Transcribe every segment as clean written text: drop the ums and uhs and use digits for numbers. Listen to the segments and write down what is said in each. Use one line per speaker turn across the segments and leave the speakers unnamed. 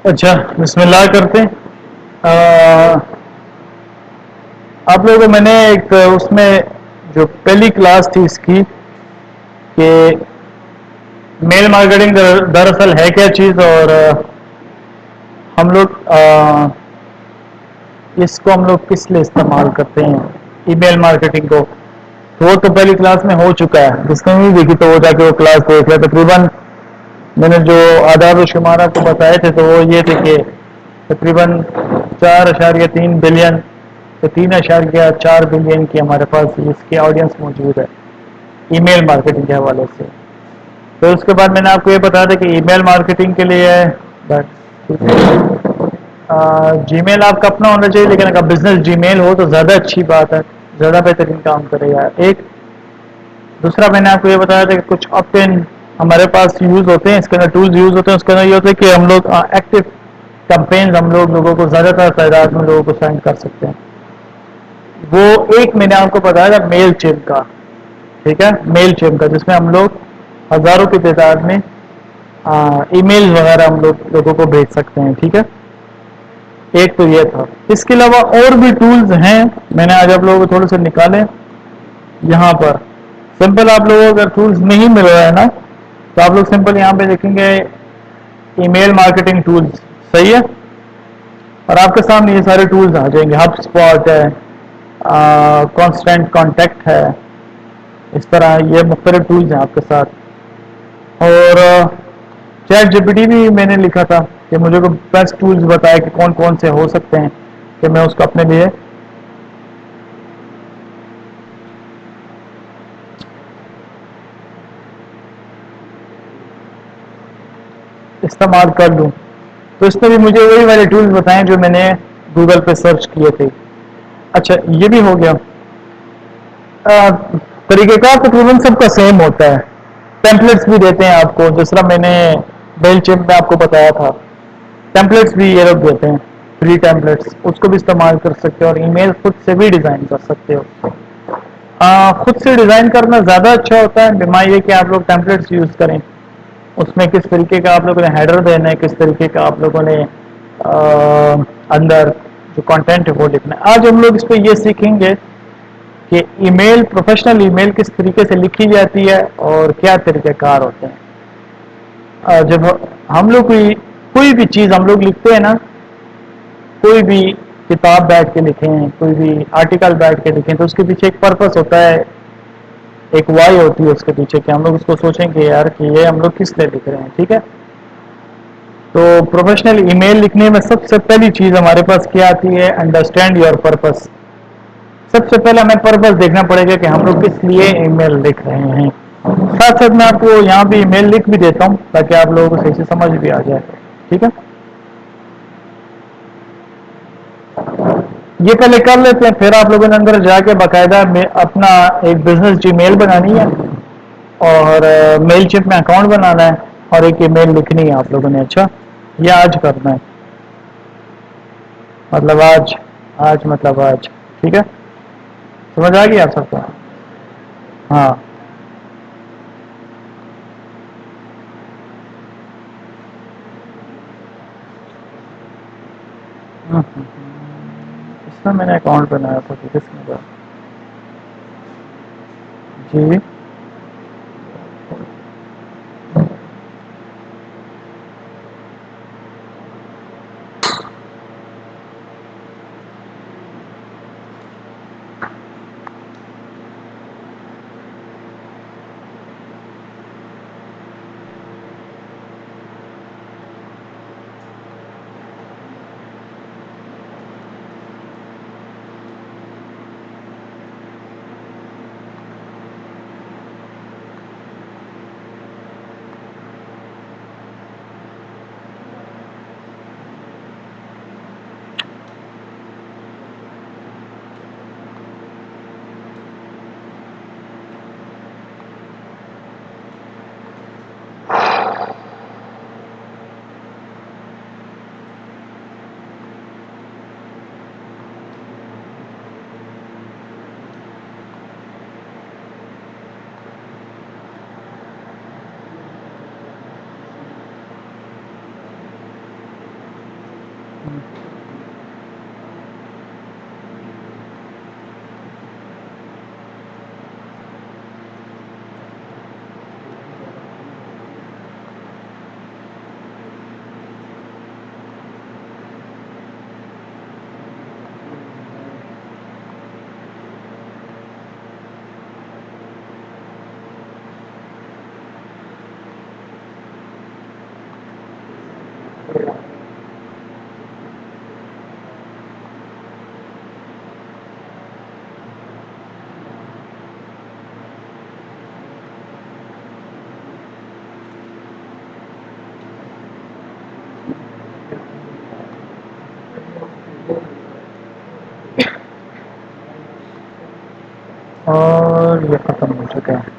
اچھا، بسم اللہ کرتے ہیں۔ آپ لوگوں کو میں نے ایک اس میں جو پہلی کلاس تھی اس کی کہ میل مارکیٹنگ دراصل ہے کیا چیز، اور ہم لوگ اس کو ہم لوگ کس لیے استعمال کرتے ہیں ای میل مارکیٹنگ کو، تو وہ تو پہلی کلاس میں ہو چکا ہے۔ جس نے نہیں دیکھی تو وہ جا کے وہ کلاس دیکھ لیا۔ تقریباً میں نے جو اعداد و شمارات کو بتائے تھے تو وہ یہ تھے کہ تقریباً 4.3 بلین تو 3.4 بلین کی ہمارے پاس اس کی آڈینس موجود ہے ای میل مارکیٹنگ کے حوالے سے۔ تو اس کے بعد میں نے آپ کو یہ بتایا تھا کہ ای میل مارکیٹنگ کے لیے جی میل آپ کا اپنا ہونا چاہیے، لیکن اگر بزنس جی میل ہو تو زیادہ اچھی بات ہے، زیادہ بہترین کام کرے گا۔ ایک دوسرا میں نے آپ کو یہ بتایا تھا کہ کچھ آپشن ہمارے پاس یوز ہوتے ہیں، اس کے اندر ٹولز یوز ہوتے ہیں۔ اس کے اندر یہ ہوتا ہے کہ ہم لوگ ایکٹیو کمپینز ہم لوگوں کو زیادہ تر تعداد میں لوگوں کو سینڈ کر سکتے ہیں۔ وہ ایک میں نے آپ کو بتایا تھا میل چین کا، ٹھیک ہے، میل چین کا، جس میں ہم لوگ ہزاروں کی تعداد میں ای میل وغیرہ ہم لوگوں کو بھیج سکتے ہیں، ٹھیک ہے۔ ایک تو یہ تھا۔ اس کے علاوہ اور بھی ٹولز ہیں، میں نے آج آپ لوگوں کو تھوڑے سے نکالے یہاں پر۔ سمپل آپ لوگوں کو اگر ٹولز نہیں مل رہا ہے نا تو آپ لوگ سمپل یہاں پہ دیکھیں گے ای میل مارکیٹنگ ٹولز، صحیح ہے، اور آپ کے سامنے یہ سارے ٹولز آ جائیں گے۔ ہب اسپاٹ ہے، کانسٹنٹ کانٹیکٹ ہے، اس طرح یہ مختلف ٹولز ہیں آپ کے ساتھ۔ اور چیٹ جی پی ٹی بھی میں نے لکھا تھا کہ مجھے کو بیسٹ ٹولز بتایا کہ کون کون سے ہو سکتے ہیں کہ میں اس کو اپنے لیے استعمال کر لوں۔ تو اس نے بھی مجھے وہی والے ٹولز بتائیں جو میں نے گوگل پہ سرچ کیے تھے۔ اچھا، یہ بھی ہو گیا۔ طریقہ کار تقریباً سب کا سیم ہوتا ہے۔ ٹیمپلیٹس بھی دیتے ہیں آپ کو، جس طرح میں نے میل چیمپ میں آپ کو بتایا تھا، ٹیمپلیٹس بھی یہ لوگ دیتے ہیں، فری ٹیمپلیٹس، اس کو بھی استعمال کر سکتے ہو، اور ای میل خود سے بھی ڈیزائن کر سکتے ہو۔ خود سے ڈیزائن کرنا زیادہ اچھا ہوتا ہے، بما یہ کہ آپ لوگ ٹیمپلیٹس یوز کریں۔ اس میں کس طریقے کا آپ لوگوں نے ہیڈر دینا ہے، کس طریقے کا آپ لوگوں نے اندر جو کانٹینٹ ہے وہ لکھنا ہے۔ آج ہم لوگ اس پہ یہ سیکھیں گے کہ ای میل، پروفیشنل ای میل کس طریقے سے لکھی جاتی ہے اور کیا طریقہ کار ہوتے ہیں۔ جب ہم لوگ کوئی بھی چیز ہم لوگ لکھتے ہیں نا، کوئی بھی کتاب بیٹھ کے لکھیں، کوئی بھی آرٹیکل بیٹھ کے لکھیں، تو اس کے پیچھے ایک پرپس ہوتا ہے، ایک وائی ہوتی ہے اس کے پیچھے، کہ ہم لوگ اس کو سوچیں کہ یار کہ یہ ہم لوگ کس لیے لکھ رہے ہیں، ٹھیک ہے۔ تو پروفیشنل ای میل لکھنے میں سب سے پہلی چیز ہمارے پاس کیا آتی ہے؟ Understand your purpose. سب سے پہلے ہمیں پرپس دیکھنا پڑے گا کہ ہم لوگ کس لیے ای میل لکھ رہے ہیں۔ ساتھ ساتھ میں آپ کو یہاں بھی ای میل لکھ بھی دیتا ہوں تاکہ آپ لوگوں کو صحیح سے سمجھ بھی آ جائے، ٹھیک ہے۔ یہ پہلے کر لیتے ہیں، پھر آپ لوگوں نے اندر جا کے باقاعدہ اپنا ایک بزنس جی میل بنانی ہے، اور میل چپ میں اکاؤنٹ بنانا ہے، اور ایک ای میل لکھنی ہے آپ لوگوں نے۔ اچھا، یہ آج کرنا ہے، مطلب آج مطلب آج، ٹھیک ہے، سمجھ آ گئی آپ سب کو؟ ہاں، اس میں نے اکاؤنٹ بنایا تھا، کس میں تھا؟ جی، اور یہ ختم ہو چکا ہے.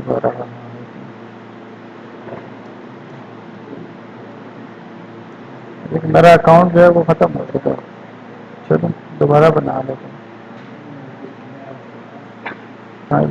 دوبارہ بنا لیتے ہیں. لیکن میرا اکاؤنٹ جو ہے وہ ختم ہو چکا ہے. چلو دوبارہ بنا لیتے ہیں. ہاں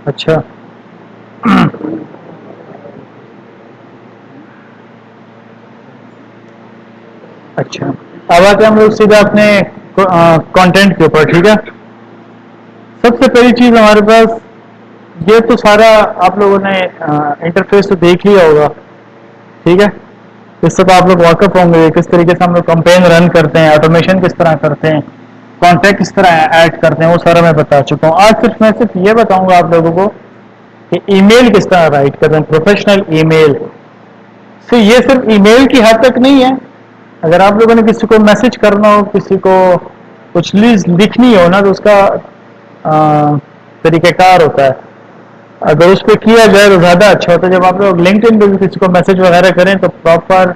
اچھا اچھا، اب آتے ہیں ہم لوگ سیدھا اپنے کانٹینٹ کے اوپر. ٹھیک ہے، سب سے پہلی چیز ہمارے پاس یہ تو سارا آپ لوگوں نے انٹرفیس تو دیکھ لیا ہوگا. ٹھیک ہے، اس سے تو آپ لوگ واقف ہوں گے کس طریقے سے ہم لوگ کمپین رن کرتے ہیں، آٹومیشن کس طرح کرتے ہیں، کانٹیکٹ کس طرح ایڈ کرتے ہیں، وہ سارا میں بتا چکا ہوں. آج صرف یہ بتاؤں گا آپ لوگوں کو کہ ای میل کس طرح رائٹ کرتے ہیں، پروفیشنل ای میل. تو یہ صرف ای میل کی حد تک نہیں ہے. اگر آپ لوگوں نے کسی کو میسج کرنا ہو، کسی کو کچھ چیز لکھنی ہو نا، تو اس کا طریقہ کار ہوتا ہے. اگر اس پہ کیا جائے تو زیادہ اچھا ہوتا ہے. جب آپ لوگ لنکڈ ان پہ بھی کسی کو میسج وغیرہ کریں تو پراپر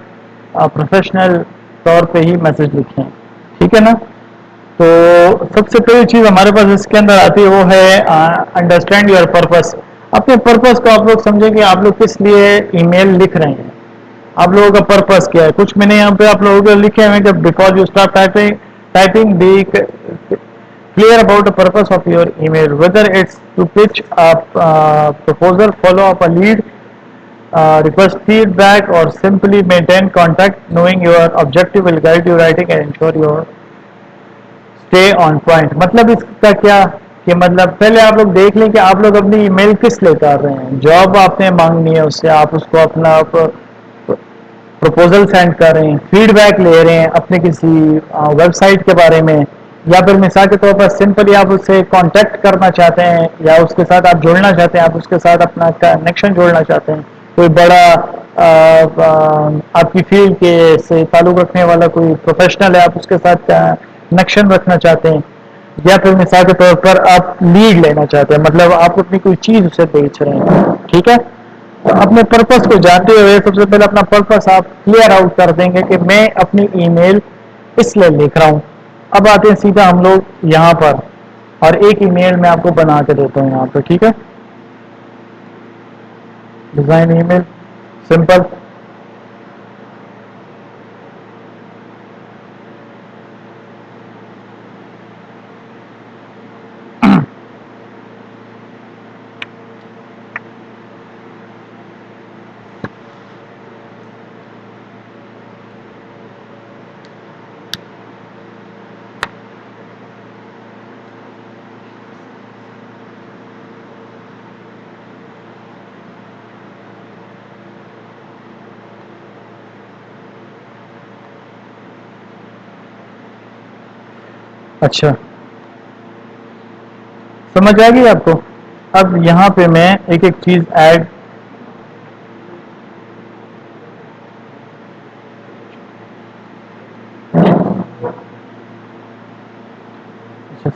پروفیشنل طور پہ ہی میسج لکھیں. ٹھیک ہے نا؟ تو سب سے پہلی چیز ہمارے پاس اس کے اندر آتی ہے وہ ہے انڈرسٹینڈ یور پرپس. اپنے پرپس کو آپ لوگ سمجھیں کہ آپ لوگ کس لیے ای میل لکھ رہے ہیں، آپ لوگوں کا پرپس کیا ہے. کچھ میں نے یہاں پہ آپ لوگوں کو لکھے ہوئے کہ because you start typing be clear about the purpose of your email, whether it's to pitch a proposal, follow up a lead, request feedback, or simply maintain contact. Knowing your objective will guide your writing and ensure your stay on point. مطلب اس کا کیا کہ مطلب پہلے آپ لوگ دیکھ لیں کہ آپ لوگ اپنی ای میل کس لیے کر رہے ہیں. جاب آپ نے مانگنی ہے، اس سے آپ اس کو اپنا پروپوزل سینڈ کر رہے ہیں، فیڈ بیک لے رہے ہیں اپنے کسی ویب سائٹ کے بارے میں، یا پھر مثال کے طور پر سمپلی آپ اس سے کانٹیکٹ کرنا چاہتے ہیں، یا اس کے ساتھ آپ جڑنا چاہتے ہیں، آپ اس کے ساتھ اپنا کنیکشن جوڑنا چاہتے ہیں. کوئی بڑا آپ کی فیلڈ کے سے تعلق رکھنے والا کوئی پروفیشنل ہے، آپ اس کے ساتھ کنیکشن رکھنا چاہتے ہیں. یا پھر مثال کے طور پر آپ لیڈ لینا چاہتے ہیں، مطلب آپ اپنی کوئی چیز اسے بیچ رہے ہیں. ٹھیک ہے، تو اپنے پرپس کو جانتے ہوئے سب سے پہلے اپنا پرپس آپ کلیئر آؤٹ کر دیں گے کہ میں اپنی ای میل اس لیے لکھ رہا ہوں. اب آتے ہیں سیدھا ہم لوگ یہاں پر، اور ایک ای میل میں آپ کو بنا کے دیتا ہوں یہاں پہ. ٹھیک ہے، ڈیزائن ای میل سمپل. اچھا، سمجھ آ گئی آپ کو؟ اب یہاں پہ میں ایک ایک چیز ایڈ.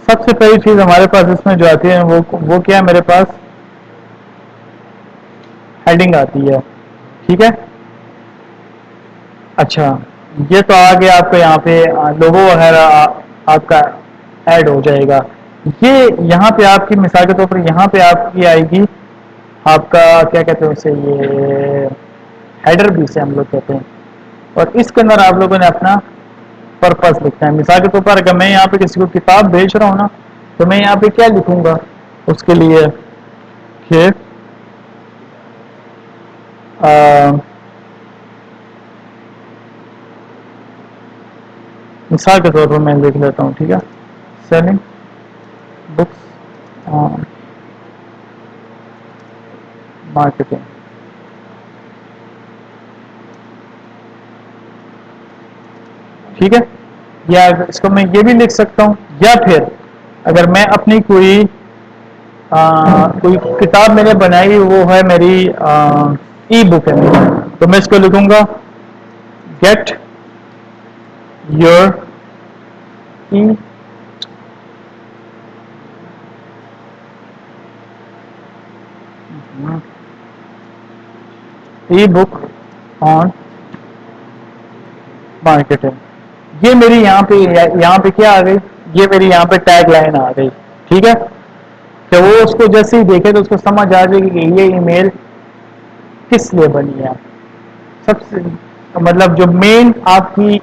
سب سے پہلی چیز ہمارے پاس اس میں جو آتی ہے وہ کیا ہے، میرے پاس ہیڈنگ آتی ہے. ٹھیک ہے، اچھا، یہ تو آگے آپ کو یہاں پہ لوگو وغیرہ آپ کا ایڈ ہو جائے گا. یہ یہاں پہ آپ کی مثال کے طور پر یہاں پہ آپ کی آئے گی آپ کا کیا کہتے ہیں اسے، یہ ہیڈر بھی سے ہم لوگ کہتے ہیں. اور اس کے اندر آپ لوگوں نے اپنا پرپس لکھنا ہے. مثال کے طور پر اگر میں یہاں پہ کسی کو کتاب بیچ رہا ہوں نا، تو میں یہاں پہ کیا لکھوں گا اس کے لیے کہ مثال کے طور پر میں لکھ لیتا ہوں. ٹھیک ہے، سیلنگ بکس آن مارکیٹنگ. ٹھیک ہے، یا اس کو میں یہ بھی لکھ سکتا ہوں، یا پھر اگر میں اپنی کوئی کتاب میں نے بنائی، وہ ہے میری ای بک ہے میری، تو میں اس کو لکھوں گا get your e ebook on marketing, یہ میری یہاں پہ کیا آ گئی، یہ میری یہاں پہ ٹیگ لائن آ گئی. ٹھیک ہے، کہ وہ اس کو جیسے ہی دیکھے تو اس کو سمجھ آ جائے گی کہ یہ ای میل کس لیے بنی ہے. سب سے مطلب جو مین آپ کی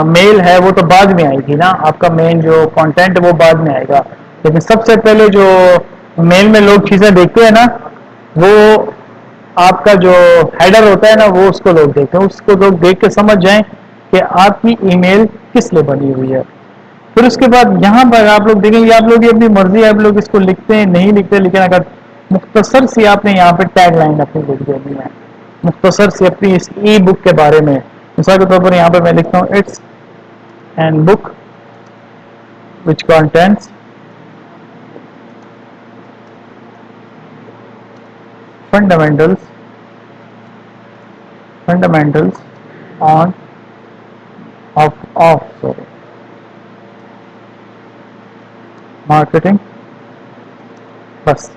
میل ہے وہ تو بعد میں آئے گی نا، آپ کا مین جو کانٹینٹ ہے وہ بعد میں آئے گا، لیکن سب سے پہلے جو میل میں لوگ چیزیں دیکھتے ہیں نا، وہ آپ کا جو ہیڈر ہوتا ہے نا، وہ اس کو لوگ دیکھتے ہیں، اس کو لوگ دیکھ کے سمجھ جائیں کہ آپ کی ای میل کس لیے بنی ہوئی ہے. پھر اس کے بعد یہاں پر آپ لوگ دیکھیں گے، آپ لوگ یہ اپنی مرضی ہے، آپ لوگ اس کو لکھتے ہیں نہیں لکھتے، لیکن اگر مختصر سی آپ نے یہاں پہ ٹیگ لائن اپنی لکھ دینی ہے، مختصر سی اپنی اس ای بک کے بارے میں. مثال کے طور پر یہاں پہ میں لکھتا ہوں it's an book which contents fundamentals on of marketing. بس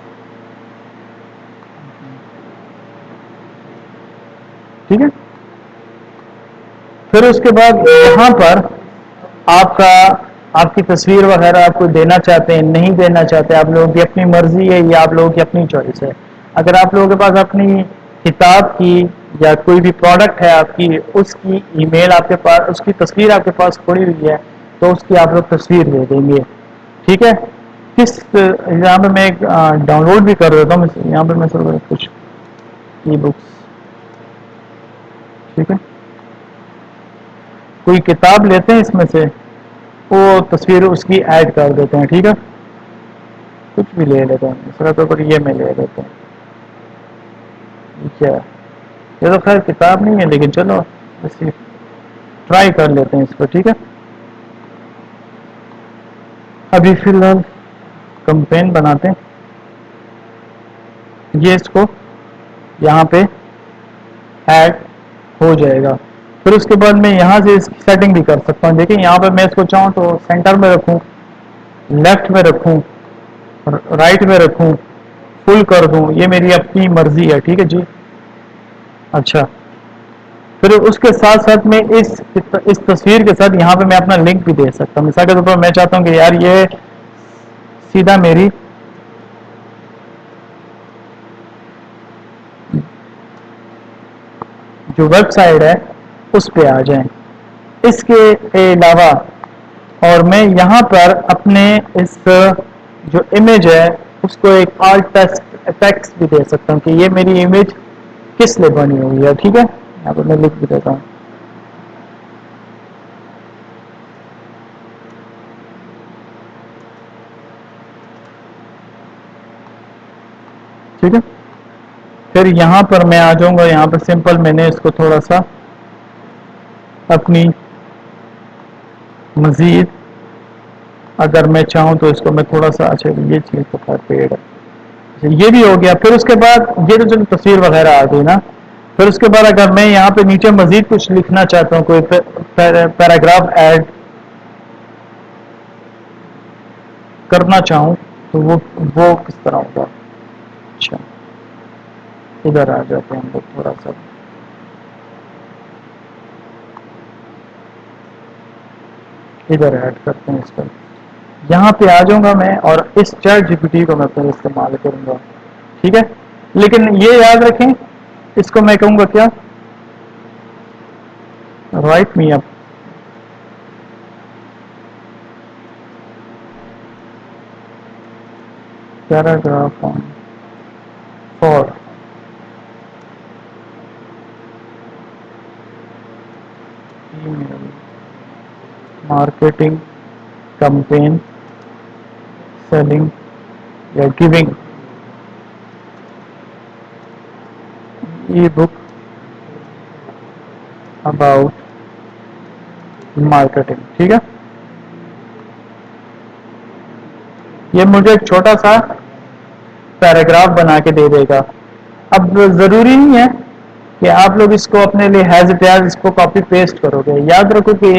ٹھیک ہے. پھر اس کے بعد یہاں پر آپ کی تصویر وغیرہ آپ کو دینا چاہتے ہیں نہیں دینا چاہتے، آپ لوگوں کی اپنی مرضی ہے یا آپ لوگوں کی اپنی چوائس ہے. اگر آپ لوگوں کے پاس اپنی کتاب کی یا کوئی بھی پروڈکٹ ہے آپ کی، اس کی ای میل آپ کے پاس، اس کی تصویر آپ کے پاس پڑی ہوئی ہے تو اس کی آپ لوگ تصویر دے دیں گے. ٹھیک ہے. کس یہاں پہ میں ایک ڈاؤن لوڈ بھی کر دیتا ہوں، یہاں پہ میں کچھ ای بکس. ٹھیک ہے، کوئی کتاب لیتے ہیں اس میں سے، وہ تصویر اس کی ایڈ کر دیتے ہیں. ٹھیک ہے، کچھ بھی لے لیتے ہیں، دوسرا پیپر یہ میں لے لیتے ہیں. ٹھیک ہے، یہ تو خیر کتاب نہیں ہے لیکن چلو اسی ٹرائی کر لیتے ہیں اس کو. ٹھیک ہے، ابھی فی الحال کمپین بناتے ہیں، یہ اس کو یہاں پہ ایڈ ہو جائے گا. پھر اس کے بعد میں یہاں سے اس کی سیٹنگ بھی کر سکتا ہوں. دیکھیں یہاں پہ میں اس کو چاہوں تو سینٹر میں رکھوں، لیفٹ میں رکھوں، رائٹ میں رکھوں، فل کر دوں، یہ میری اپنی مرضی ہے. ٹھیک ہے جی. اچھا، پھر اس کے ساتھ ساتھ میں اس تصویر کے ساتھ یہاں پہ میں اپنا لنک بھی دے سکتا ہوں. مثال کے طور پر میں چاہتا ہوں کہ یار یہ سیدھا میری جو ویب سائٹ ہے اس پہ آ جائیں. اس کے علاوہ اور میں یہاں پر اپنے اس جو امیج ہے اس کو ایک آلٹ ٹیکسٹ بھی دے سکتا ہوں کہ یہ میری امیج کس لیے بنی ہوئی ہے. ٹھیک ہے، یہاں پہ میں لکھ بھی دیتا ہوں. ٹھیک ہے، پھر یہاں پر میں آ جاؤں گا، یہاں پہ سمپل میں نے اس کو تھوڑا سا اپنی مزید اگر میں چاہوں تو اس کو میں تھوڑا سا، اچھا یہ چیز تو خیر پیڑ ہے، یہ بھی ہو گیا. پھر اس کے بعد یہ تو جو تصویر وغیرہ آ گئی نا، پھر اس کے بعد اگر میں یہاں پہ نیچے مزید کچھ لکھنا چاہتا ہوں، کوئی پیراگراف ایڈ کرنا چاہوں تو وہ کس طرح ہوگا. اچھا، ادھر آ جاتے ہیں ہم لوگ تھوڑا سا، ادھر ایڈ کرتے ہیں اس پر. یہاں پہ آ جاؤں گا میں اور اس چیٹ جی پی ٹی کو میں پھر استعمال کروں گا. ٹھیک ہے، لیکن یہ یاد رکھیں اس کو میں کہوں گا کیا، write me up paragraph on for email marketing campaign selling یا giving ebook about marketing. ٹھیک ہے، یہ مجھے ایک چھوٹا سا پیراگراف بنا کے دے دے گا. اب ضروری نہیں ہے کہ آپ لوگ اس کو اپنے لیے ہیز اٹ از اس کو کاپی پیسٹ کرو گے. یاد رکھو کہ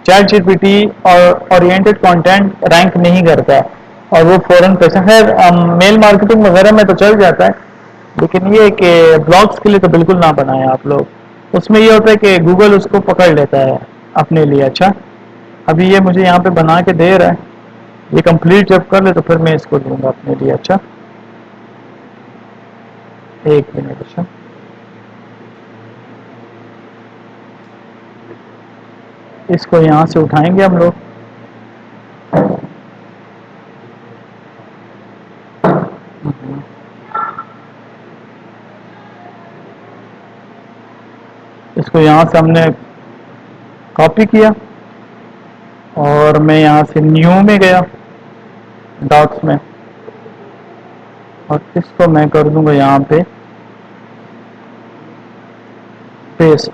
چیٹ جی پی ٹی اور اورینٹڈ کانٹینٹ رینک نہیں کرتا ہے اور وہ فوراً پیسہ خیر میل مارکیٹنگ وغیرہ میں تو چل جاتا ہے، لیکن یہ کہ بلاگس کے لیے تو بالکل نہ بنائیں آپ لوگ. اس میں یہ ہوتا ہے کہ گوگل اس کو پکڑ لیتا ہے اپنے لیے. اچھا ابھی یہ مجھے یہاں پہ بنا کے دے رہا ہے, یہ کمپلیٹ جب کر لے تو پھر میں اس کو دوں گا اپنے لیے. اچھا ایک منٹ. اچھا اس کو یہاں سے اٹھائیں گے ہم لوگ. اس کو یہاں سے ہم نے کاپی کیا اور میں یہاں سے نیو میں گیا ڈاکس میں, اور اس کو میں کر دوں گا یہاں پہ پیسٹ.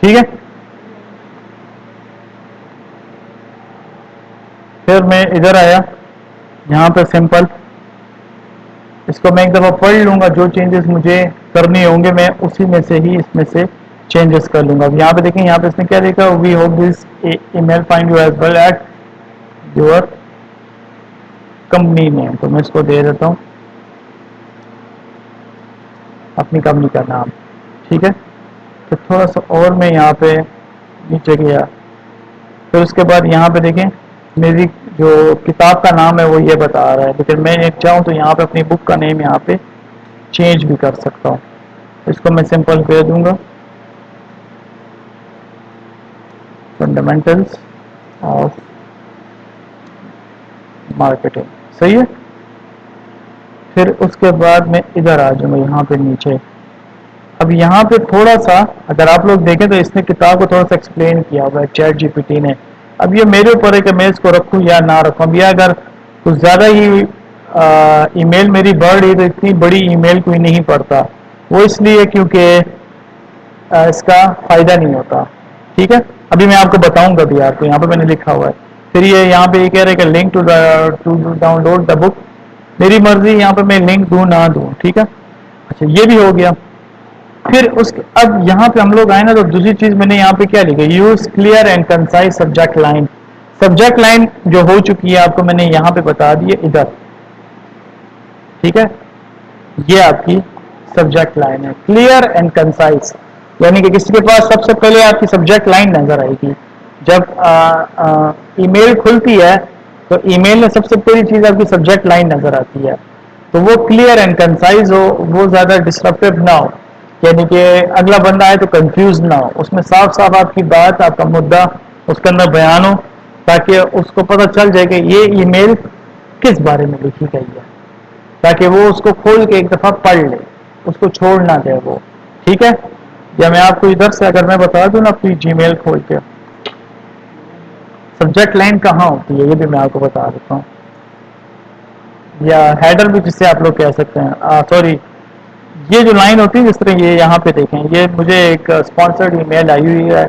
ٹھیک ہے, پھر میں ادھر آیا یہاں پہ سمپل, اس کو میں ایک دفعہ پڑھ لوں گا, جو چینجز مجھے کرنے ہوں گے میں اسی میں سے ہی اس میں سے چینجز کر لوں گا. اب یہاں پہ دیکھیں, یہاں پہ اس نے کیا لکھا, we hope this email find you as well at your company name. تو میں اس کو دے دیتا ہوں اپنی کمپنی کا نام. ٹھیک ہے, تو تھوڑا سا اور میں یہاں پہ نیچے گیا, پھر اس کے بعد یہاں پہ دیکھیں میری جو کتاب کا نام ہے وہ یہ بتا رہا ہے, لیکن میں چاہوں تو یہاں پہ اپنی بک کا نیم یہاں پہ چینج بھی کر سکتا ہوں. اس کو میں سمپل دے دوں گا فنڈامنٹلس آف مارکیٹنگ. صحیح ہے, پھر اس کے بعد میں ادھر آ جاؤں گا یہاں پہ نیچے. اب یہاں پہ تھوڑا سا اگر آپ لوگ دیکھیں تو اس نے کتاب کو تھوڑا سا ایکسپلین کیا ہوا ہے چیٹ جی پی ٹی نے. اب یہ میرے اوپر ہے کہ میں اس کو رکھوں یا نہ رکھوں. اب یہ اگر کچھ زیادہ ہی ای میل میری بڑھ رہی تو اتنی بڑی ای میل کوئی نہیں پڑتا, وہ اس لیے کیونکہ اس کا فائدہ نہیں ہوتا. ٹھیک ہے, ابھی میں آپ کو بتاؤں گا بھی, آپ کو یہاں پہ میں نے لکھا ہوا ہے. پھر یہ یہاں پہ یہ کہہ رہے کہ لنک ٹو ڈاؤن لوڈ دا بک, میری مرضی یہاں پہ میں لنک دوں نہ دوں. ٹھیک ہے, اچھا یہ بھی ہو گیا. پھر اب یہاں پہ ہم لوگ آئے نا, تو دوسری چیز میں نے یہاں پہ کیا لکھا, use clear and concise subject line. Subject line جو ہو چکی ہے آپ کو میں نے یہاں پہ بتا دی ہے ادھر. ٹھیک ہے, یہ آپ کی سبجیکٹ لائن ہے, کلیئر اینڈ کنسائز. یعنی کہ کسی کے پاس سب سے پہلے آپ کی سبجیکٹ لائن نظر آئے گی جب ای میل کھلتی ہے, تو ای میل میں سب سے پہلی چیز آپ کی سبجیکٹ لائن نظر آتی ہے. تو وہ کلیئر اینڈ کنسائز ہو, وہ زیادہ ڈسٹرپٹیو نہ ہو, یعنی کہ اگلا بندہ آئے تو کنفیوز نہ ہو, اس میں صاف صاف آپ کی بات, آپ کا مدعا اس کے اندر بیان ہو, تاکہ اس کو پتہ چل جائے کہ یہ ای میل کس بارے میں لکھی گئی ہے, تاکہ وہ اس کو کھول کے ایک دفعہ پڑھ لے, اس کو چھوڑ نہ دے وہ. ٹھیک ہے, یا میں آپ کو ادھر سے اگر میں بتا دوں نا اپنی جی میل کھول کے سبجیکٹ لائن کہاں ہوتی ہے, یہ بھی میں آپ کو بتا دیتا ہوں, یا ہیڈر بھی جسے آپ لوگ کہہ سکتے ہیں. سوری, یہ جو لائن ہوتی ہے جس طرح یہ یہاں پہ دیکھیں, یہ مجھے ایک اسپانسرڈ ای میل آئی ہوئی ہے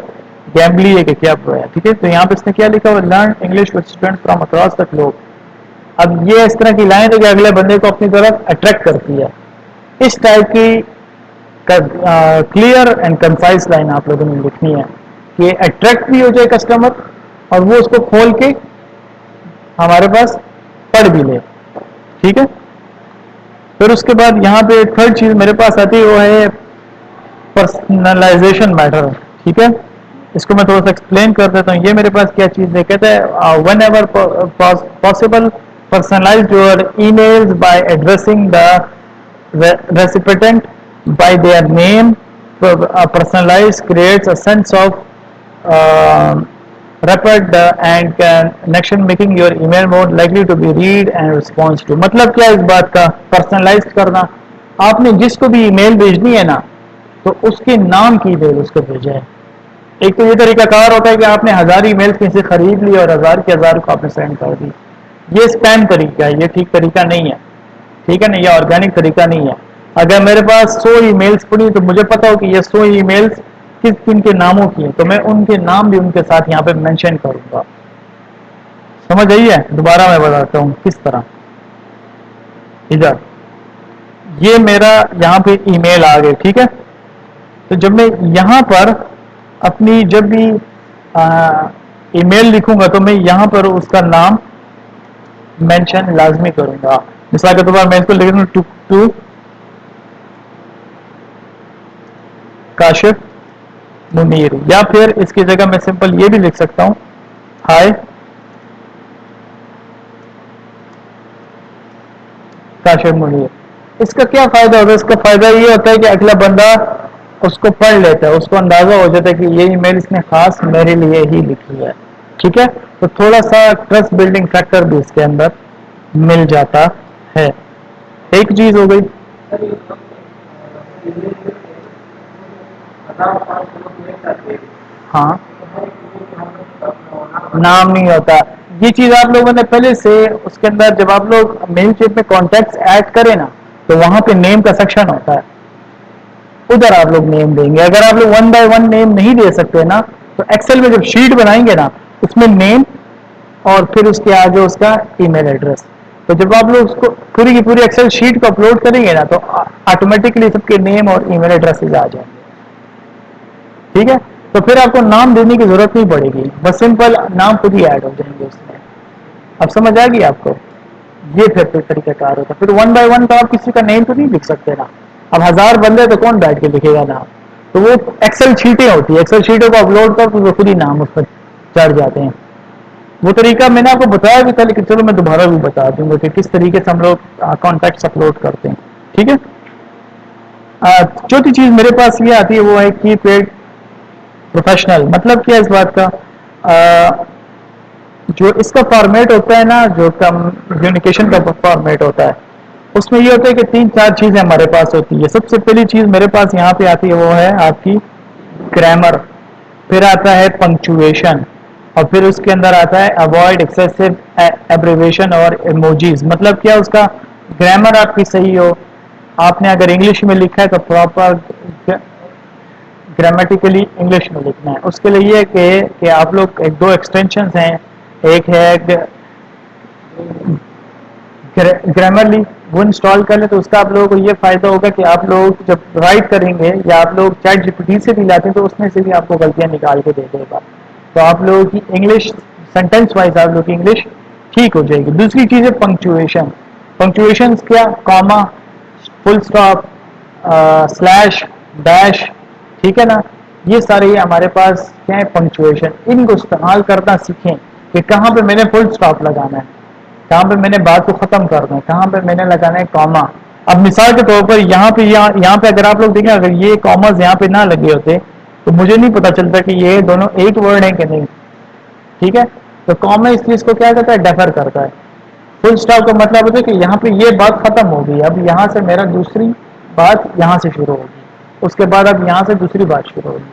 گیمبلی ہے کہ کیا ہے. ٹھیک ہے, تو یہاں پہ اس نے کیا لکھا ہوا, learn English with student from across the globe. اب یہ اس طرح کی لائن ہے کہ اگلے بندے کو اپنی طرف اٹریکٹ کرتی ہے. اس ٹائپ کی کلیئر اینڈ کنسائز لائن آپ لوگوں نے لکھنی ہے کہ اٹریکٹ بھی ہو جائے کسٹمر, اور وہ اس کو کھول کے ہمارے پاس پڑھ بھی لے. ٹھیک ہے, پھر اس کے بعد یہاں پہ تھرڈ چیز میرے پاس آتی ہے, وہ ہے پرسنلائزیشن میٹر. ٹھیک ہے, اس کو میں تھوڑا سا ایکسپلین کر دیتا ہوں. یہ میرے پاس کیا چیز ہے, کہتے ہیں when ever possible personalize your emails by addressing the recipient by their name. Personalize creates a sense of rapid and connection, making your email more likely to be read and response to. مطلب کیا اس بات کا, personalise کرنا, آپ نے جس کو بھی ای میل بھیجنی ہے نا, تو اس کے نام کی ای میل اس کو بھیجیں. ایک تو یہ طریقہ کار ہوتا ہے کہ آپ نے 1000 ای میل کسی سے خرید لی اور 1000 کے 1000 کو آپ نے سینڈ کر دی. یہ اسپیم طریقہ ہے, یہ ٹھیک طریقہ نہیں ہے. ٹھیک ہے نا, یہ آرگینک طریقہ نہیں ہے. اگر میرے پاس 100 ای میلز پڑی تو مجھے پتا ہو کہ یہ 100 ای میلز کس کن کے ناموں کی ہیں, تو میں ان کے نام بھی ان کے ساتھ یہاں پہ مینشن کروں گا. سمجھ آئی ہے؟ دوبارہ میں بتاتا ہوں کس طرح. ادھر یہ میرا یہاں پہ ای میل آ گئے. ٹھیک ہے, تو جب میں یہاں پر اپنی جب بھی ای میل لکھوں گا تو میں یہاں پر اس کا نام مینشن لازمی کروں گا. مثال کے طور پر میں اس کو لکھ دوں ٹو کاشف منیر، یا پھر اس کی جگہ میں سمپل یہ بھی لکھ سکتا ہوں ہائے کاشف منیر. اس کا کیا فائدہ ہوتا ہے؟ اس کا فائدہ یہ ہوتا ہے کہ اگلا بندہ اس کو پڑھ لیتا ہے، اس کو اندازہ ہو جاتا ہے کہ یہ ای میل اس نے خاص میرے لیے ہی لکھی ہے. ٹھیک ہے، تو تھوڑا سا ٹرسٹ بلڈنگ فیکٹر بھی اس کے اندر مل جاتا ہے. ایک چیز ہو گئی. ہاں، نام نہیں ہوتا. یہ چیز آپ لوگوں نے پہلے سے اس کے اندر جب آپ لوگ میل چیٹ میں کانٹیکٹس ایڈ کریں نا تو وہاں پہ نیم کا سیکشن ہوتا ہے، ادھر آپ لوگ نیم دیں گے. اگر آپ لوگ ون بائی ون نیم نہیں دے سکتے نا تو ایکسل میں جب شیٹ بنائیں گے نا اس میں نیم اور پھر اس کے آگے اس کا ای میل ایڈریس. تو جب آپ لوگ اس کو پوری کی پوری ایکسل شیٹ کو اپلوڈ کریں گے نا تو آٹومیٹکلی سب کے نیم اور ای میل ایڈریسز آ جائیں گے. ٹھیک ہے، تو پھر آپ کو نام دینے کی ضرورت نہیں پڑے گی، بس سمپل نام خود ہی ایڈ ہو جائیں گے اس میں. اب سمجھ آ گئی آپ کو؟ یہ پھر طریقہ کار ہوتا ہے. پھر ون بائی ون تو آپ کسی کا نیم تو نہیں لکھ سکتے نا. اب 1000 بندے تو کون بیٹھ کے لکھے گا نام؟ تو وہ ایکسل شیٹیں ہوتی ہیں، ایکسل شیٹوں کو اپلوڈ کر تو وہ خود ہی نام اس پر چڑھ جاتے ہیں. وہ طریقہ میں نے آپ کو بتایا بھی تھا لیکن چلو میں دوبارہ بھی بتا دوں گا کہ کس طریقے سے ہم لوگ کانٹیکٹس اپلوڈ کرتے ہیں. ٹھیک ہے، چوتھی چیز میرے پاس یہ آتی ہے وہ ہے کی پیڈ پروفیشنل. مطلب کیا اس بات کا؟ جو اس کا فارمیٹ ہوتا ہے نا، جو کمیونیکیشن کا فارمیٹ ہوتا ہے اس میں یہ ہوتا ہے کہ 3-4 چیزیں ہمارے پاس ہوتی ہے. سب سے پہلی چیز میرے پاس یہاں پہ آتی ہے وہ ہے آپ کی گرامر، پھر آتا ہے پنکچویشن، اور پھر اس کے اندر آتا ہے اوائڈ ایکسیسو ایبریویشن اور ایموجیز. مطلب کیا اس کا؟ گرامر آپ کی صحیح ہو، آپ نے اگر انگلش میں لکھا ہے تو پراپر گرامیٹیکلی انگلش میں لکھنا ہے. اس کے لیے یہ کہ آپ لوگ دو ایکسٹینشنز ہیں، ایک ہے گرامرلی، وہ انسٹال کر لیں تو اس کا آپ لوگوں کو یہ فائدہ ہوگا کہ آپ لوگ جب رائٹ کریں گے یا آپ لوگ چیٹ جی پی ٹی سے بھی لاتے ہیں تو اس میں سے بھی آپ کو غلطیاں نکال کے دے دے گا. تو آپ لوگوں کی انگلش سینٹینس وائز آپ لوگوں کی انگلش ٹھیک ہو جائے گی. دوسری چیز ہے پنکچویشن. پنکچویشن کیا؟ Comma, full stop, slash, dash. ٹھیک ہے نا، یہ سارے ہمارے پاس کیا ہے پنکچویشن. ان کو استعمال کرنا سیکھیں کہ کہاں پہ میں نے فل اسٹاپ لگانا ہے، کہاں پہ میں نے بات کو ختم کرنا ہے، کہاں پہ میں نے لگانا ہے کاما. اب مثال کے طور پر یہاں پہ اگر آپ لوگ دیکھیں اگر یہ کاماز یہاں پہ نہ لگے ہوتے تو مجھے نہیں پتا چلتا کہ یہ دونوں ایک ورڈ ہیں کہ نہیں. ٹھیک ہے، تو کاما اس چیز کو کیا کرتا ہے؟ ڈیفر کرتا ہے. فل اسٹاپ کا مطلب ہوتا ہے کہ یہاں پہ یہ بات ختم ہو گئی، اب یہاں سے میرا دوسری بات یہاں سے شروع ہوگی، اس کے بعد اب یہاں سے دوسری بات شروع ہوگی.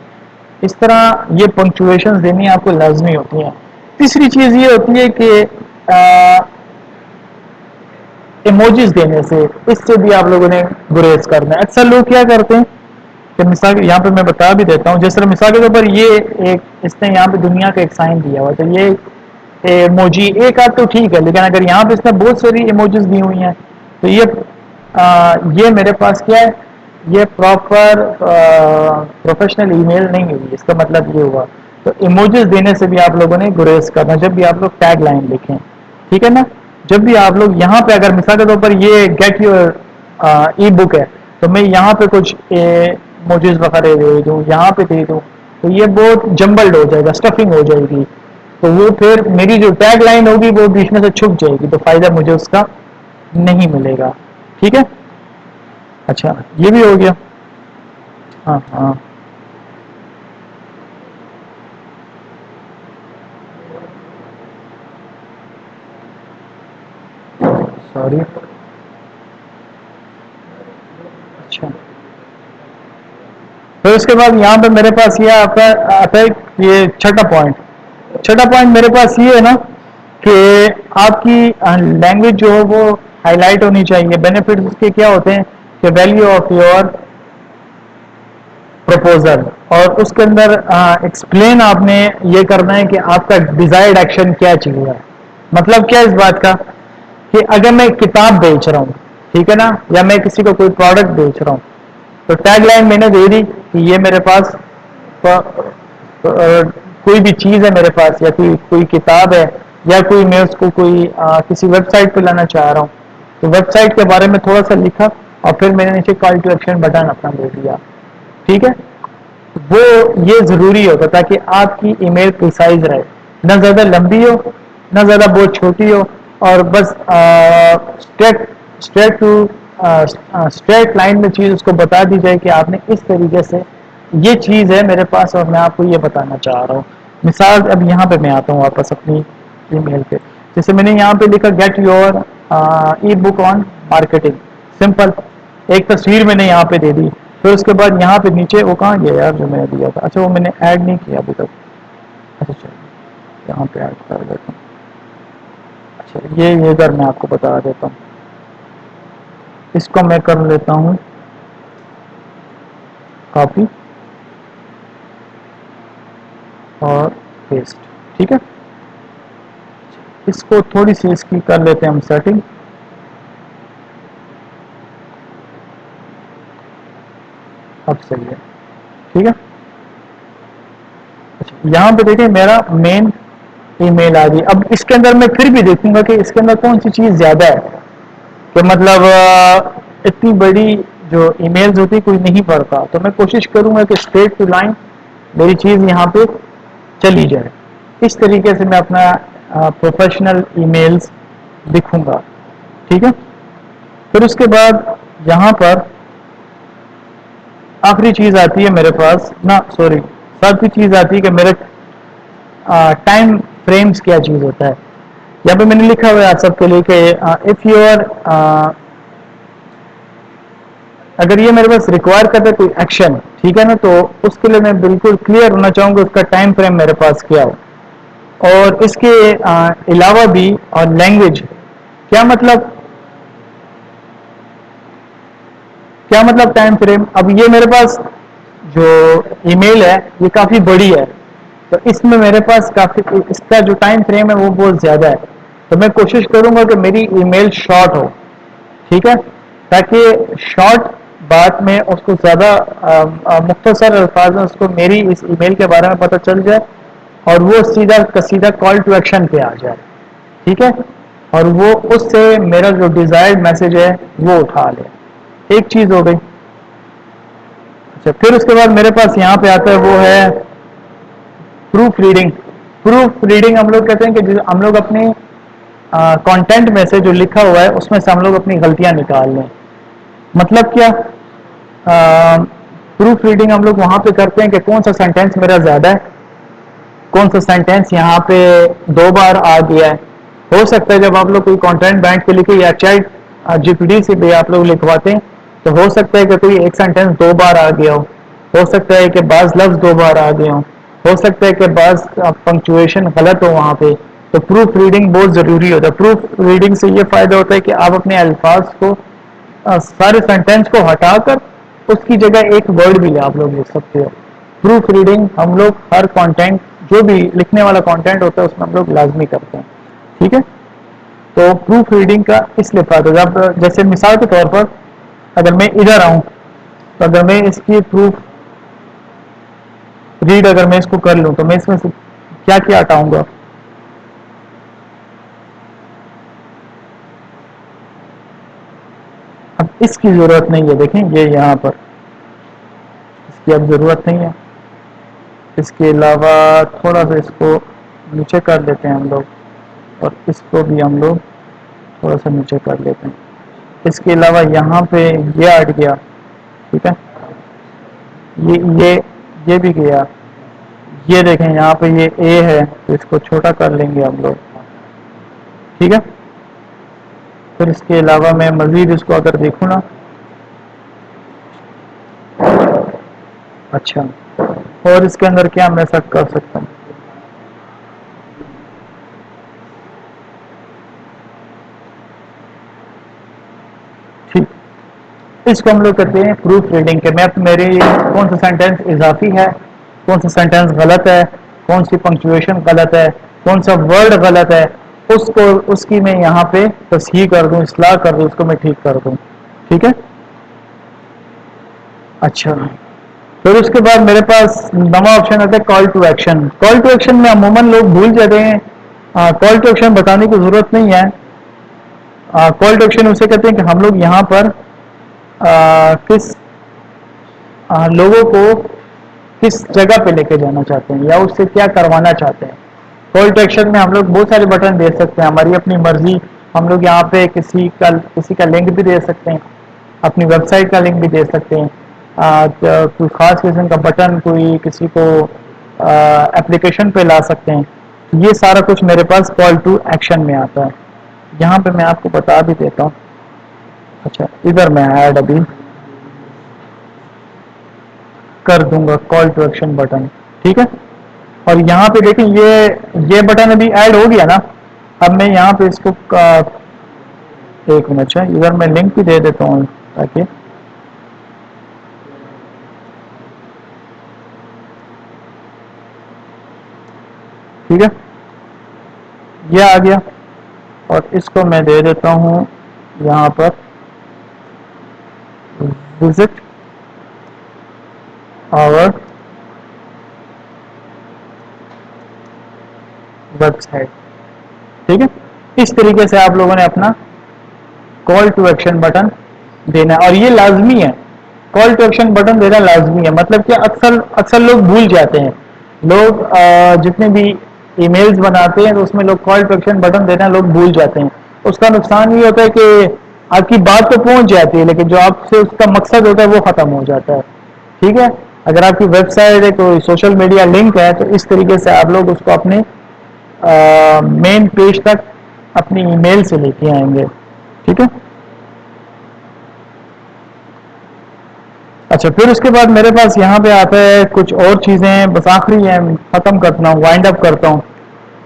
اس طرح یہ پنکچویشن دینی آپ کو لازمی ہوتی ہیں. تیسری چیز یہ ہوتی ہے کہ ایموجیز دینے سے، اس سے بھی آپ لوگوں نے گریز کرنا ہے. اکثر لوگ کیا کرتے ہیں کہ مثال یہاں پہ میں بتا بھی دیتا ہوں، جس طرح مثال کے طور پر یہ ایک اس نے یہاں پہ دنیا کا ایک سائن دیا ہوا تو یہ ایموجی ایک آدھ تو ٹھیک ہے، لیکن اگر یہاں پہ اس نے بہت ساری ایموجیز دی ہوئی ہیں تو یہ میرے پاس کیا ہے؟ یہ پراپر پروفیشنل ای میل نہیں ہوئی. اس کا مطلب یہ ہوا. تو ایموجیز دینے سے بھی آپ لوگوں نے گریز کرنا جب بھی آپ لوگ ٹیگ لائن لکھیں. ٹھیک ہے نا، جب بھی آپ لوگ یہاں پہ اگر مثال کے طور پر یہ گیٹ یور ای بک ہے تو میں یہاں پہ کچھ ایموجیز وغیرہ دے دوں، یہاں پہ دے دوں تو یہ بہت جمبلڈ ہو جائے گا، اسٹفنگ ہو جائے گی. تو وہ پھر میری جو ٹیگ لائن ہوگی وہ بیچ میں سے چھپ جائے گی تو فائدہ مجھے اس کا نہیں ملے گا. ٹھیک ہے، اچھا یہ بھی ہو گیا. ہاں ہاں سوری. اچھا، پھر اس کے بعد یہاں پہ میرے پاس یہ آتا ہے یہ چھٹا پوائنٹ. چھٹا پوائنٹ میرے پاس یہ ہے نا کہ آپ کی لینگویج جو ہے وہ ہائی لائٹ ہونی چاہیے. بینیفٹس اس کے کیا ہوتے ہیں کہ ویلیو آف یور پروپوزل، اور اس کے اندر ایکسپلین آپ نے یہ کرنا ہے کہ آپ کا ڈیزائرڈ ایکشن کیا چاہیے. مطلب کیا اس بات کا کہ اگر میں کتاب بیچ رہا ہوں، ٹھیک ہے نا، یا میں کسی کو کوئی پروڈکٹ بیچ رہا ہوں تو ٹیگ لائن میں نے دے دی کہ یہ میرے پاس کوئی بھی چیز ہے میرے پاس، یا کوئی کتاب ہے، یا کوئی میں اس کو کوئی کسی ویب سائٹ پہ لانا چاہ رہا ہوں تو ویب سائٹ کے بارے میں تھوڑا سا لکھا اور پھر میں نے نیچے کال ٹو ایکشن بٹن اپنا دے دیا. ٹھیک ہے، وہ یہ ضروری ہوتا تاکہ آپ کی ای میل پریسائز رہے، نہ زیادہ لمبی ہو نہ زیادہ بہت چھوٹی ہو، اور بس اسٹریٹ ٹو اسٹریٹ لائن میں چیز اس کو بتا دی جائے کہ آپ نے اس طریقے سے یہ چیز ہے میرے پاس اور میں آپ کو یہ بتانا چاہ رہا ہوں. مثال اب یہاں پہ میں آتا ہوں واپس اپنی ای میل پہ، جیسے میں نے یہاں پہ لکھا get your ebook on marketing, simple ایک تصویر میں نے یہاں پہ دے دی. پھر اس کے بعد یہاں پہ نیچے وہ کہاں گیا یار جو میں نے دیا تھا، اچھا وہ میں نے ایڈ نہیں کیا ابھی تک، اچھا چلو یہاں پہ ایڈ کر دیتا ہوں. اچھا یہ ادھر میں آپ کو بتا دیتا ہوں، اس کو میں کر لیتا ہوں کاپی اور پیسٹ. ٹھیک ہے، اس کو تھوڑی سی اس کی کر لیتے ہیں ہم سیٹنگ. اب صحیح ہے، ٹھیک ہے. یہاں پہ دیکھیں میرا مین ای میل آ گئی. اب اس کے اندر میں پھر بھی دیکھوں گا کہ اس کے اندر کون سی چیز زیادہ ہے، کہ مطلب اتنی بڑی جو ای میلز ہوتی کوئی نہیں پڑھتا، تو میں کوشش کروں گا کہ اسٹریٹ ٹو لائن میری چیز یہاں پہ چلی جائے. اس طریقے سے میں اپنا پروفیشنل ای میلز لکھوں گا. ٹھیک ہے، پھر اس کے بعد یہاں پر آخری چیز آتی ہے میرے پاس، نہ سوری ساتویں چیز آتی ہے کہ میرے ٹائم فریمز کیا چیز ہوتا ہے. یہاں پہ میں نے لکھا ہوا ہے آپ سب کے لیے کہ اف یو آر اگر یہ میرے پاس ریکوائر کرتا ہے کوئی ایکشن، ٹھیک ہے نا، تو اس کے لیے میں بالکل کلیئر ہونا چاہوں گا اس کا ٹائم فریم میرے پاس کیا ہو. اور اس کے علاوہ بھی اور لینگویج کیا مطلب ٹائم فریم. اب یہ میرے پاس جو ای میل ہے یہ کافی بڑی ہے، تو اس میں میرے پاس کافی اس کا جو ٹائم فریم ہے وہ بہت زیادہ ہے. تو میں کوشش کروں گا کہ میری ای میل شارٹ ہو، ٹھیک ہے، تاکہ شارٹ بات میں اس کو زیادہ مختصر الفاظ میں اس کو میری اس ای میل کے بارے میں پتہ چل جائے اور وہ سیدھا کا سیدھا کال ٹو ایکشن پہ آ جائے. ٹھیک ہے، اور وہ اس سے میرا جو ڈیزائرڈ میسج ہے وہ اٹھا لے. ایک چیز ہو گئی. اچھا پھر اس کے بعد میرے پاس یہاں پہ آتا ہے وہ ہے پروف ریڈنگ. پروف ریڈنگ ہم لوگ کہتے ہیں کہ ہم لوگ اپنی کانٹینٹ میں سے جو لکھا ہوا ہے اس میں سے ہم لوگ اپنی غلطیاں نکال لیں. مطلب کیا، پروف ریڈنگ ہم لوگ وہاں پہ کرتے ہیں کہ کون سا سینٹینس میرا زیادہ ہے، کون سا سینٹینس یہاں پہ دو بار آ گیا ہے. ہو سکتا ہے جب آپ لوگ کوئی کانٹینٹ بینک پہ لکھے یا چیٹ جی پی ڈی سے بھی آپ لوگ لکھواتے ہیں تو ہو سکتا ہے کہ کوئی ایک سینٹینس دو بار آ گیا ہو سکتا ہے کہ بعض لفظ دو بار آ گئے ہو سکتا ہے کہ بعض پنکچویشن غلط ہو وہاں پہ. تو پروف ریڈنگ بہت ضروری ہوتا ہے. پروف ریڈنگ سے یہ فائدہ ہوتا ہے کہ آپ اپنے الفاظ کو سارے سینٹینس کو ہٹا کر اس کی جگہ ایک ورڈ بھی آپ لوگ لکھ سکتے ہو. پروف ریڈنگ ہم لوگ ہر کانٹینٹ جو بھی لکھنے والا کانٹینٹ ہوتا ہے اس میں ہم لوگ لازمی کرتے ہیں. ٹھیک ہے، تو پروف ریڈنگ کا اس لیے فائدہ جب جیسے مثال کے طور پر اگر میں ادھر آؤں تو اگر میں اس کی پروف ریڈ اگر میں اس کو کر لوں تو میں اس میں سے کیا کیا ہٹاؤں گا. اب اس کی ضرورت نہیں ہے، دیکھیں یہ یہاں پر اس کی اب ضرورت نہیں ہے. اس کے علاوہ تھوڑا سا اس کو نیچے کر لیتے ہیں ہم لوگ اور اس کو بھی ہم لوگ تھوڑا سا نیچے کر لیتے ہیں. اس کے علاوہ یہاں پہ یہ ہٹ گیا، ٹھیک ہے، یہ بھی گیا. یہ دیکھیں یہاں پہ یہ اے ہے تو اس کو چھوٹا کر لیں گے ہم لوگ. ٹھیک ہے، پھر اس کے علاوہ میں مزید اس کو اگر دیکھوں نا، اچھا اور اس کے اندر کیا میں سیٹ کر سکتا ہوں. ٹھیک، اس کو ہم لوگ کرتے ہیں پروف ریڈنگ کے. میں میری کون سا سینٹینس اضافی ہے، کون سا سینٹینس غلط ہے، کون سی پنکچویشن غلط ہے، کون سا ورڈ غلط ہے، اس کی میں یہاں پہ تصحیح کر دوں، اصلاح کر دوں، اس کو میں ٹھیک کر دوں. ٹھیک ہے، اچھا پھر اس کے بعد میرے پاس نواں آپشن آتا ہے call to action. Call to action میں عموماً لوگ بھول جاتے ہیں، کال ٹو ایکشن بتانے کی ضرورت نہیں ہے. کال ٹو ایکشن اسے کہتے ہیں کہ ہم لوگ یہاں پر کس لوگوں کو کس جگہ پہ لے کے جانا چاہتے ہیں یا اس سے کیا کروانا چاہتے ہیں. کال ٹو ایکشن میں ہم لوگ بہت سارے بٹن دے سکتے ہیں, ہماری اپنی مرضی. ہم لوگ یہاں پہ کسی کا لنک بھی دے سکتے ہیں, اپنی ویب سائٹ کا لنک بھی دے سکتے ہیں, کوئی خاص قسم کا بٹن کوئی کسی کو اپلیکیشن پہ لا سکتے ہیں. یہ سارا کچھ میرے پاس کال ٹو ایکشن میں آتا ہے. یہاں پہ میں آپ کو بتا بھی دیتا ہوں. اچھا ادھر میں ایڈ ابھی کر دوں گا کال ٹو ایکشن بٹن, ٹھیک ہے. اور یہاں پہ دیکھیں یہ بٹن ابھی ایڈ ہو گیا نا. اب میں یہاں پہ اس کو ایک منٹ ہے, ادھر میں لنک بھی دے دیتا ہوں تاکہ ٹھیک ہے. یہ آ گیا اور اس کو میں دے دیتا ہوں یہاں پر وزٹ اور ویب سائٹ, ٹھیک ہے. اس طریقے سے آپ لوگوں نے اپنا کال ٹو ایکشن بٹن دینا ہے, اور یہ لازمی ہے. کال ٹو ایکشن بٹن دینا لازمی ہے, مطلب کہ اکثر لوگ بھول جاتے ہیں. لوگ جتنے بھی ای میلز بناتے ہیں تو اس میں لوگ کال ٹو ایکشن بٹن دینا لوگ بھول جاتے ہیں. اس کا نقصان یہ ہوتا ہے کہ آپ کی بات تو پہنچ جاتی ہے لیکن جو آپ سے اس کا مقصد ہوتا ہے وہ ختم ہو جاتا ہے, ٹھیک ہے. اگر آپ کی ویب سائٹ ہے کوئی سوشل میڈیا لنک ہے تو اس طریقے سے آپ لوگ اس کو اپنے مین پیج تک اپنی ای میل سے لے کے آئیں گے, ٹھیک ہے. اچھا پھر اس کے بعد میرے پاس یہاں پہ آتا ہے کچھ اور چیزیں, بس آخری ہیں, ختم کرتا ہوں, وائنڈ اپ کرتا ہوں.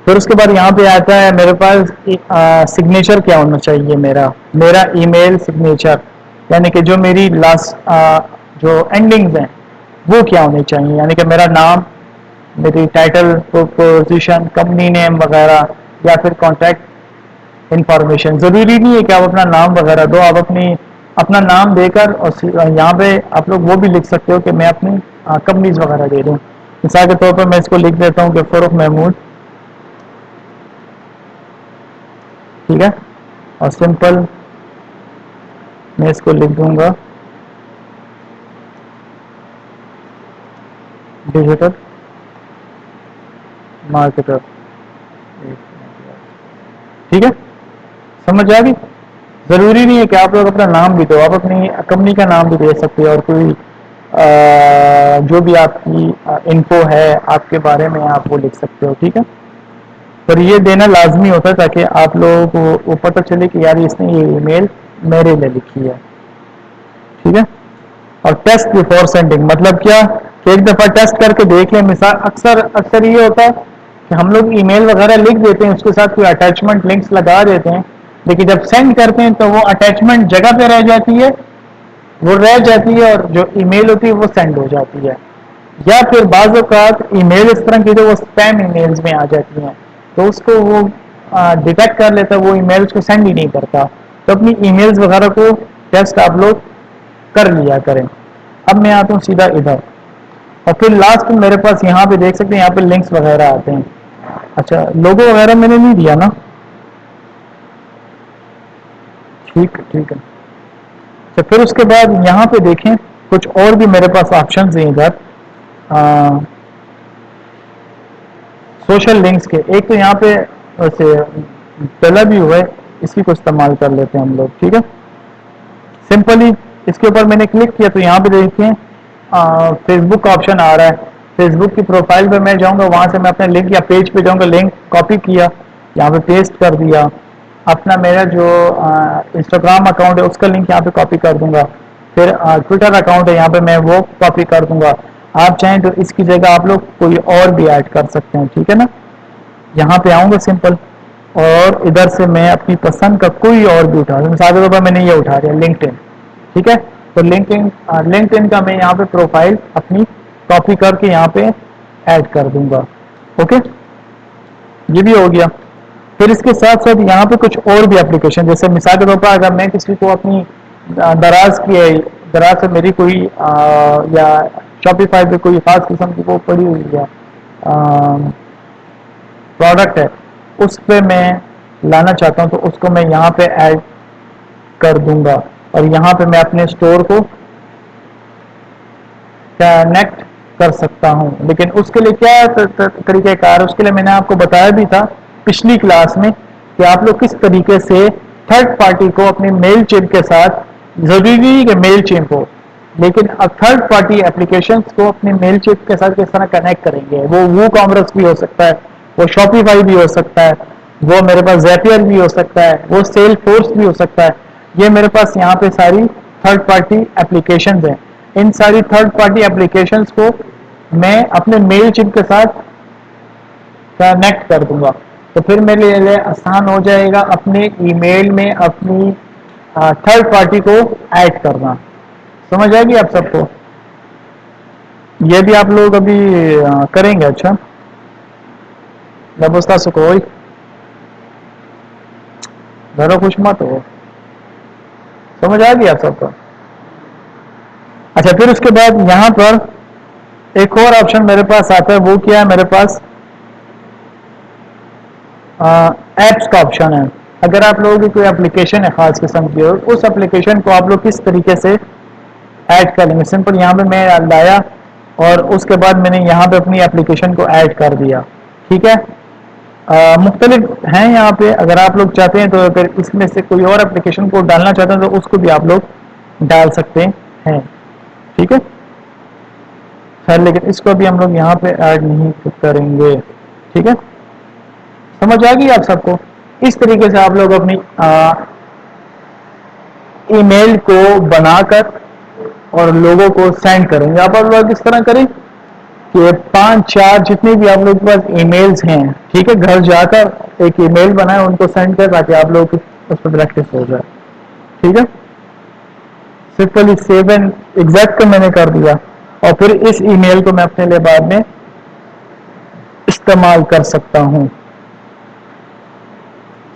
پھر اس کے بعد یہاں پہ آتا ہے میرے پاس سگنیچر کیا ہونا چاہیے, میرا ای میل سگنیچر, یعنی کہ جو میری لاسٹ جو اینڈنگز ہیں وہ کیا ہونی چاہیے. یعنی کہ میرا نام, میری ٹائٹل, پوزیشن, کمپنی نیم وغیرہ, یا پھر کانٹیکٹ انفارمیشن. ضروری نہیں ہے کہ آپ اپنا نام وغیرہ دو, آپ اپنا نام دے کر اور یہاں پہ آپ لوگ وہ بھی لکھ سکتے ہو کہ میں اپنی کمپنیز وغیرہ دے دوں. مثال کے طور پر میں اس کو لکھ دیتا ہوں کہ فروخ محمود, ٹھیک ہے. اور سمپل میں اس کو لکھ دوں گا ڈیجیٹل مارکیٹر, ٹھیک ہے. سمجھ آ گئی. ضروری نہیں ہے کہ آپ لوگ اپنا نام بھی دو, آپ اپنی کمپنی کا نام بھی دے سکتے ہو, اور کوئی جو بھی آپ کی انفو ہے آپ کے بارے میں آپ وہ لکھ سکتے ہو, ٹھیک ہے. پر یہ دینا لازمی ہوتا ہے تاکہ آپ لوگوں کو وہ پتہ چلے کہ یار اس نے یہ ای میل میرے لیے لکھی ہے, ٹھیک ہے. اور ٹیسٹ بفور سینڈنگ مطلب کیا, کہ ایک دفعہ ٹیسٹ کر کے دیکھ لیں. مثال اکثر یہ ہوتا ہے کہ ہم لوگ ای میل وغیرہ لکھ دیتے ہیں, اس کے ساتھ کوئی اٹیچمنٹ لنکس لگا دیتے ہیں, لیکن جب سینڈ کرتے ہیں تو وہ اٹیچمنٹ جگہ پہ رہ جاتی ہے, اور جو ای میل ہوتی ہے وہ سینڈ ہو جاتی ہے. یا پھر بعض اوقات ای میل اس طرح کی جو وہ اسپیم ای میلز میں آ جاتی ہیں, تو اس کو وہ ڈیٹیکٹ کر لیتا ہے, وہ ای میلز کو سینڈ ہی نہیں کرتا. تو اپنی ای میلز وغیرہ کو ٹیسٹ آپ لوگ کر لیا کریں. اب میں آتا ہوں سیدھا ادھر, اور پھر لاسٹ میرے پاس یہاں پہ دیکھ سکتے ہیں یہاں پہ لنکس وغیرہ آتے ہیں. اچھا لوگو وغیرہ میں نے نہیں دیا نا, ٹھیک ہے. تو پھر اس کے بعد یہاں پہ دیکھیں کچھ اور بھی میرے پاس آپشنز ہیں ادھر سوشل لنکس کے. ایک تو یہاں پہ ویسے ڈلا بھی ہوا ہے, اسی کو استعمال کر لیتے ہیں ہم لوگ, ٹھیک ہے. سمپلی اس کے اوپر میں نے کلک کیا تو یہاں پہ دیکھیں فیس بک کا آپشن آ رہا ہے. فیس بک کی پروفائل پہ میں جاؤں گا, وہاں سے میں اپنے لنک یا پیج پہ جاؤں گا, لنک کاپی کیا, یہاں پہ پیسٹ کر دیا. اپنا میرا جو انسٹاگرام اکاؤنٹ ہے اس کا لنک یہاں پہ کاپی کر دوں گا. پھر ٹویٹر اکاؤنٹ ہے یہاں پہ میں وہ کاپی کر دوں گا. آپ چاہیں تو اس کی جگہ آپ لوگ کوئی اور بھی ایڈ کر سکتے ہیں, ٹھیک ہے نا. یہاں پہ آؤں گا سمپل, اور ادھر سے میں اپنی پسند کا کوئی اور بھی اٹھا دوں. مثال کے طور پر میں نے یہ اٹھا دیا لنکڈ ان, ٹھیک ہے. تو لنکڈ ان کا میں یہاں پہ پروفائل اپنی کاپی کر کے یہاں پہ ایڈ کر دوں گا, اوکے. یہ بھی ہو گیا. پھر اس کے ساتھ ساتھ یہاں پہ کچھ اور بھی اپلیکیشن, جیسے مثال کے طور پر اگر میں کسی کو اپنی دراز سے میری کوئی یا شاپیفائی پہ کوئی خاص قسم کی وہ پڑی ہوئی ہے پروڈکٹ ہے, اس پہ میں لانا چاہتا ہوں, تو اس کو میں یہاں پہ ایڈ کر دوں گا. اور یہاں پہ میں اپنے اسٹور کو کنیکٹ کر سکتا ہوں. لیکن اس کے لیے کیا طریقہ کار، اس کے لیے میں نے آپ کو بتایا بھی تھا پچھلی کلاس میں کہ آپ لوگ کس طریقے سے تھرڈ پارٹی کو اپنی میل چیپ کے ساتھ، ضروری نہیں کہ میل چیپ ہو، لیکن اب تھرڈ پارٹی اپلیکیشنز کو اپنی میل چیپ کے ساتھ کس طرح کنیکٹ کریں گے. وہ کامرس بھی ہو سکتا ہے، وہ شاپیفائی بھی ہو سکتا ہے، وہ میرے پاس زیپیئر بھی ہو سکتا ہے، وہ سیل فورس بھی ہو سکتا ہے. یہ میرے پاس یہاں پہ ساری تھرڈ پارٹی اپلیکیشنز ہیں. ان ساری تھرڈ پارٹی اپلیکیشنز کو میں اپنے میل چپ کے ساتھ کنیکٹ کر دوں گا، تو پھر میرے لیے آسان ہو جائے گا اپنے ای میل میں اپنی تھرڈ پارٹی کو ایڈ کرنا. سمجھ آئے گی آپ سب کو؟ یہ بھی آپ لوگ ابھی کریں گے. اچھا بستا سکوئی گھروں خوش مت ہو. سمجھ آ گیا آپ سب کو؟ اچھا پھر اس کے بعد یہاں پر ایک اور آپشن میرے پاس آتا ہے. وہ کیا ہے میرے پاس؟ ایپس کا آپشن ہے. اگر آپ لوگوں کی کوئی اپلیکیشن ہے خاص قسم کی، اور اس اپلیکیشن کو آپ لوگ کس طریقے سے ایڈ کر لیں گے. سمپل یہاں پہ میں لایا اور اس کے بعد میں نے یہاں پہ اپنی اپلیکیشن کو ایڈ کر دیا. ٹھیک ہے، مختلف ہیں یہاں پہ. اگر آپ لوگ چاہتے ہیں تو پھر اس میں سے کوئی اور اپلیکیشن کو ڈالنا چاہتے ہیں تو اس کو بھی آپ لوگ ڈال سکتے ہیں. ٹھیک ہے خیر، لیکن اس کو بھی ہم لوگ یہاں پہ ایڈ نہیں کریں گے. ٹھیک ہے، سمجھ آ گئی آپ سب کو؟ اس طریقے سے آپ لوگ اپنی ای میل کو بنا کر اور لوگوں کو سینڈ کریں گے. آپ لوگ کس طرح کریں کہ 5-4 جتنے بھی آپ لوگ کے پاس ای میلز ہیں، ٹھیک ہے، گھر جا کر ایک ای میل بنائے، ان کو سینڈ کر تاکہ آپ لوگ اس پہ پریکٹس ہو جائے. ٹھیک ہے، سمپلی 7 ایگزیکٹ میں نے کر دیا، اور پھر اس ای میل کو میں اپنے لیے بعد میں استعمال کر سکتا ہوں.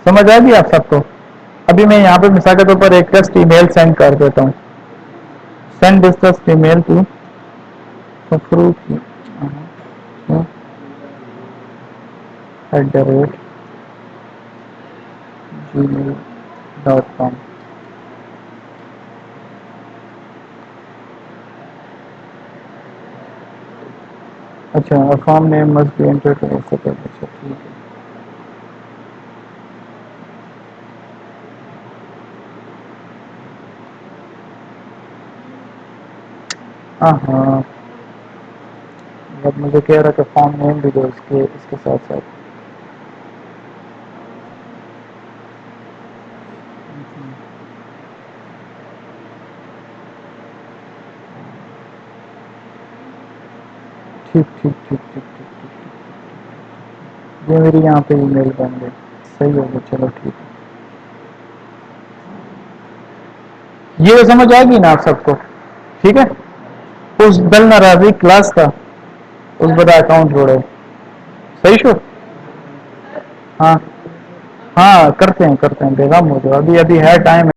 سمجھ آئے گی آپ سب کو؟ ابھی میں یہاں پہ مثال کے طور پر ایک ٹیسٹ ای میل سینڈ کر دیتا ہوں. Send this test email to @gmail.com. اچھا account name must be enter. اچھا ٹھیک ہے. ہاں ہاں، مجھے کہہ رہا کہ فارم نیم بھی دو اس کے ساتھ ساتھ. ٹھیک ٹھیک ٹھیک ٹھیک ٹھیک ٹھیک ٹھیک. یہ میری یہاں پہ ای میل بن گئی. صحیح ہوگا، چلو ٹھیک ہے. یہ سمجھ آئے گی نا آپ سب کو؟ ٹھیک ہے. اس دل ناراضی کلاس کا اس بدا اکاؤنٹ جوڑے. صحیح شو. ہاں ہاں، کرتے ہیں بے غم ہو جاؤ. ابھی ہے ٹائم.